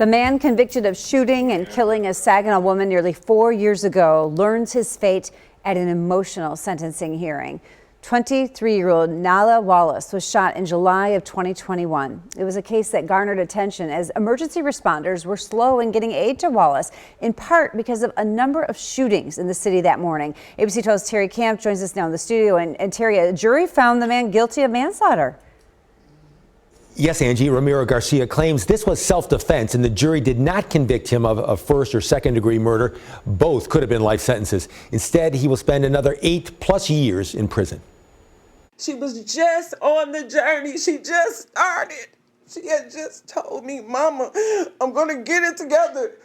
The man convicted of shooting and killing a Saginaw woman nearly 4 years ago learns his fate at an emotional sentencing hearing. 23-year-old Nala Wallace was shot in July of 2021. It was a case that garnered attention as emergency responders were slow in getting aid to Wallace, in part because of a number of shootings in the city that morning. ABC 12's Terry Camp joins us now in the studio. And Terry, a jury found the man guilty of manslaughter. Yes, Angie. Ramiro Garcia claims this was self-defense, and the jury did not convict him of first or second-degree murder. Both could have been life sentences. Instead, he will spend another 8+ years in prison. She was just on the journey. She just started. She had just told me, "Mama, I'm going to get it together."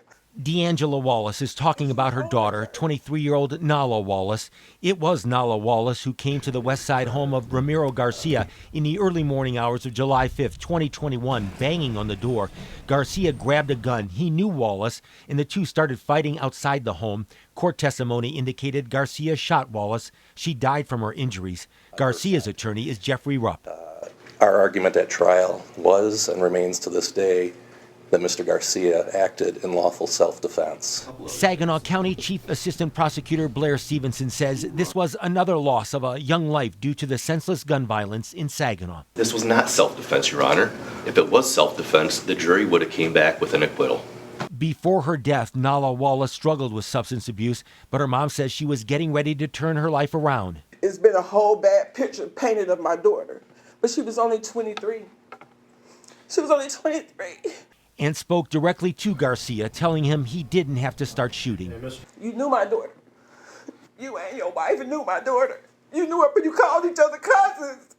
D'Angela Wallace is talking about her daughter, 23-year-old Nala Wallace. It was Nala Wallace who came to the West Side home of Ramiro Garcia in the early morning hours of July 5th, 2021, banging on the door. Garcia grabbed a gun. He knew Wallace, and the two started fighting outside the home. Court testimony indicated Garcia shot Wallace. She died from her injuries. Garcia's attorney is Jeffrey Rupp. Our argument at trial was and remains to this day that Mr. Garcia acted in lawful self-defense. Saginaw County Chief Assistant Prosecutor Blair Stevenson says this was another loss of a young life due to the senseless gun violence in Saginaw. This was not self-defense, Your Honor. If it was self-defense, the jury would have came back with an acquittal. Before her death, Nala Wallace struggled with substance abuse, but her mom says she was getting ready to turn her life around. It's been a whole bad picture painted of my daughter, but she was only 23. She was only 23. And spoke directly to Garcia, telling him he didn't have to start shooting. You knew my daughter. You and your wife knew my daughter. You knew her, but you called each other cousins.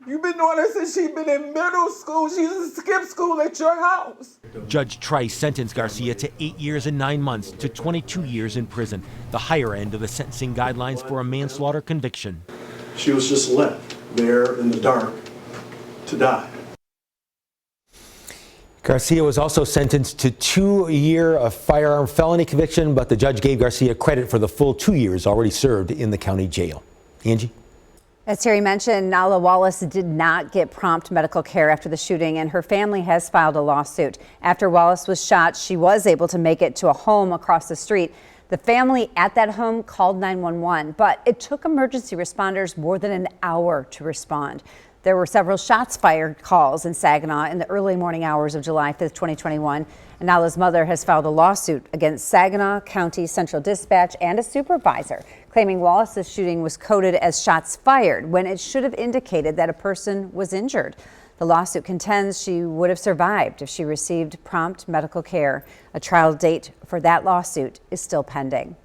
You've been knowing her since she's been in middle school. She used to skip school at your house. Judge Trice sentenced Garcia to 8 years and 9 months to 22 years in prison, the higher end of the sentencing guidelines for a manslaughter conviction. She was just left there in the dark to die. Garcia was also sentenced to 2-year firearm felony conviction, but the judge gave Garcia credit for the full 2 years already served in the county jail. Angie? As Terry mentioned, Nala Wallace did not get prompt medical care after the shooting, and her family has filed a lawsuit. After Wallace was shot, she was able to make it to a home across the street. The family at that home called 911, but it took emergency responders more than an hour to respond. There were several shots fired calls in Saginaw in the early morning hours of July 5th, 2021. And Nala's mother has filed a lawsuit against Saginaw County Central Dispatch and a supervisor, claiming Wallace's shooting was coded as shots fired when it should have indicated that a person was injured. The lawsuit contends she would have survived if she received prompt medical care. A trial date for that lawsuit is still pending.